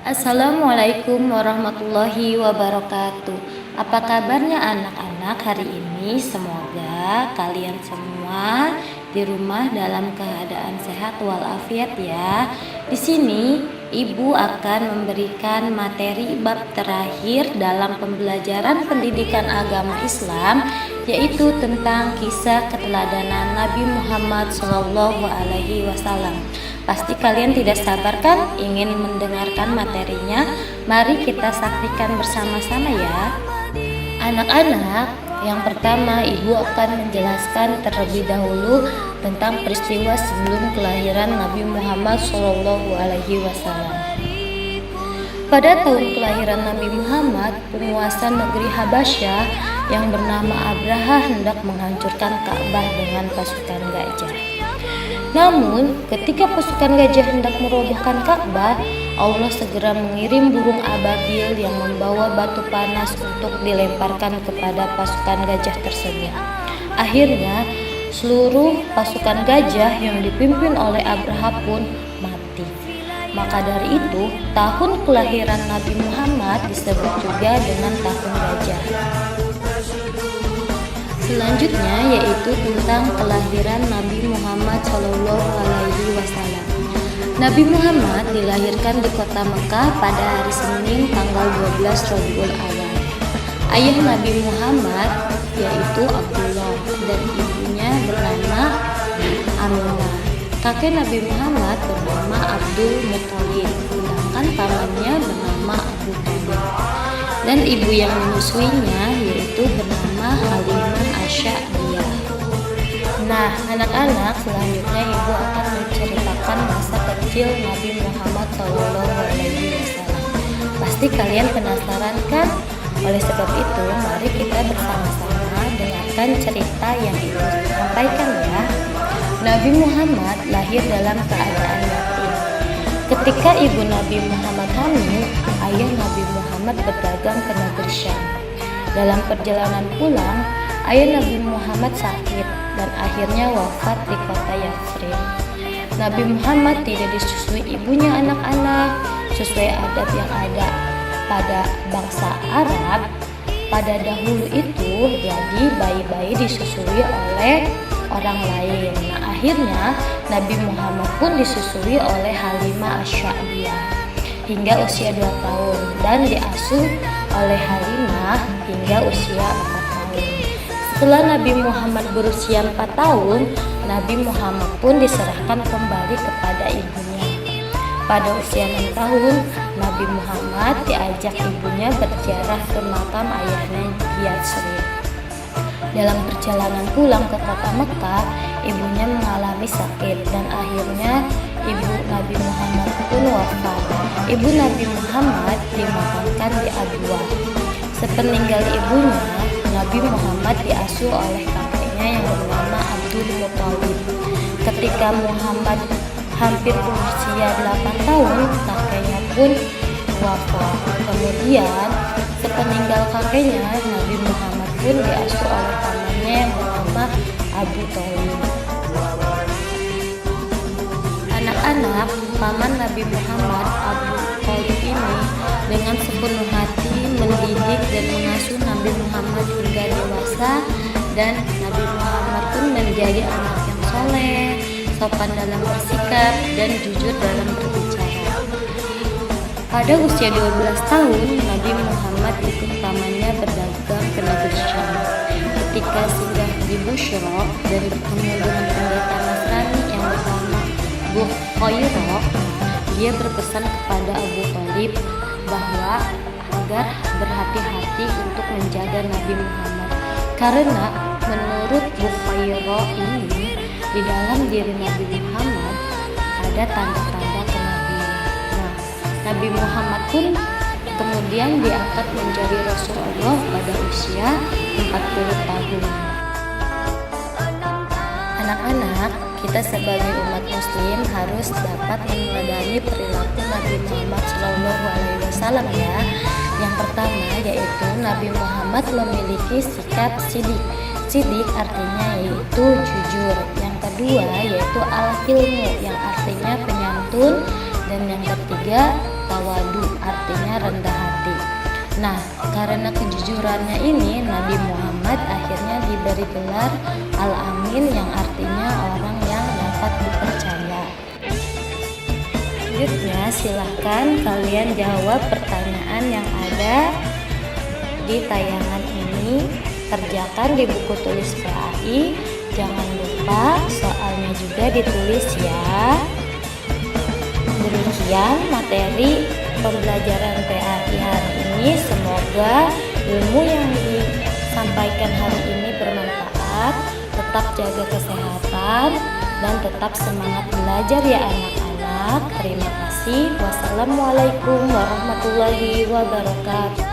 Assalamualaikum warahmatullahi wabarakatuh. Apa kabarnya anak-anak hari ini? Semoga kalian semua di rumah dalam keadaan sehat walafiat ya. Di sini Ibu akan memberikan materi bab terakhir dalam pembelajaran pendidikan agama Islam, yaitu tentang kisah keteladanan Nabi Muhammad SAW. Pasti kalian tidak sabar kan ingin mendengarkan materinya? Mari kita saksikan bersama-sama ya. Anak-anak, yang pertama Ibu akan menjelaskan terlebih dahulu tentang peristiwa sebelum kelahiran Nabi Muhammad SAW. Pada tahun kelahiran Nabi Muhammad, penguasa negeri Habasyah yang bernama Abraha hendak menghancurkan Ka'bah dengan pasukan gajah. Namun, ketika pasukan gajah hendak merobohkan Ka'bah, Allah segera mengirim burung ababil yang membawa batu panas untuk dilemparkan kepada pasukan gajah tersebut. Akhirnya, seluruh pasukan gajah yang dipimpin oleh Abraha pun mati. Maka dari itu, tahun kelahiran Nabi Muhammad disebut juga dengan tahun gajah. Selanjutnya yaitu tentang kelahiran Nabi Muhammad SAW. Nabi Muhammad dilahirkan di kota Mekah pada hari Senin tanggal 12 Rabiul Awal. Ayah Nabi Muhammad yaitu Abdullah dan ibunya bernama Aminah. Kakek Nabi Muhammad bernama Abdul Muthalib, sedangkan pamannya bernama Abu Thalib. Dan ibu yang menyusuinya yaitu bernama Halimah Asy'ariyah. Nah, anak-anak, selanjutnya ibu akan menceritakan masa kecil Nabi Muhammad SAW. Pasti kalian penasaran kan? Oleh sebab itu, mari kita bersama-sama dengarkan cerita yang ibu sampaikan ya. Nabi Muhammad lahir dalam keadaan yatim. Ketika ibu Nabi Muhammad hamil, ayah Nabi Muhammad berdagang ke negeri Syam. Dalam perjalanan pulang, ayah Nabi Muhammad sakit dan akhirnya wafat di kota Yathrib. Nabi Muhammad tidak disusui ibunya anak-anak sesuai adat yang ada pada bangsa Arab pada dahulu itu, jadi bayi-bayi disusui oleh orang lain. Nah, akhirnya Nabi Muhammad pun disusui oleh Halimah Asy'ariyah hingga usia 2 tahun dan diasuh oleh Halimah hingga usia 4 tahun. Setelah Nabi Muhammad berusia 4 tahun, Nabi Muhammad pun diserahkan kembali kepada ibunya. Pada usia 6 tahun, Nabi Muhammad diajak ibunya berziarah ke makam ayahnya di Yathrib. Dalam perjalanan pulang ke kota Mekah, ibunya mengalami sakit dan akhirnya ibu Nabi Muhammad pun wafat. Ibu Nabi Muhammad dimakamkan di Abwa. Sepeninggal ibunya, Nabi Muhammad diasuh oleh kakeknya yang bernama Abdul Muthalib. Ketika Muhammad hampir berusia 8 tahun, kakeknya pun wafat. Kemudian, sepeninggal kakeknya, Nabi Muhammad pun diasuh oleh pamannya yang bernama Abu Thalib. Anak-anak, paman Nabi Muhammad, Abu Thalib ini dengan sepenuh hati mendidik dan mengasuh Nabi Muhammad hingga dewasa, dan Nabi Muhammad pun menjadi anak yang soleh, sopan dalam bersikap, dan jujur dalam berbicara. Pada usia 12 tahun, Nabi Muhammad ikut pamannya berdagang ke negeri Syam. Ketika singgah di Bushra dan bertemu dengan pendeta Nasrani yang bernama Bukhairah, dia berpesan kepada Abu Thalib bahwa agar berhati-hati untuk menjaga Nabi Muhammad, karena menurut Bukhairah ini di dalam diri Nabi Muhammad ada tanda-tanda kenabian. Nah, Nabi Muhammad pun kemudian diangkat menjadi Rasulullah pada usia 40 tahun. Anak-anak, kita sebagai umat muslim harus dapat meneladani perilaku Nabi Muhammad SAW ya. Yang pertama yaitu Nabi Muhammad memiliki sikap sidik. Sidik artinya yaitu jujur. Yang kedua yaitu al-hilmu yang artinya penyantun. Dan yang ketiga tawadu, artinya rendah hati. Nah, karena kejujurannya ini, Nabi Muhammad akhirnya diberi gelar Al-Amin yang artinya orang yang dapat dipercaya. Selanjutnya, silahkan kalian jawab pertanyaan yang ada di tayangan ini. Kerjakan di buku tulis PAI. Jangan lupa soalnya juga ditulis ya. Demikian materi pembelajaran PAI hari ini. Semoga ilmu yang disampaikan hari ini bermanfaat. Tetap jaga kesehatan dan tetap semangat belajar ya anak-anak. Terima kasih. Wassalamualaikum warahmatullahi wabarakatuh.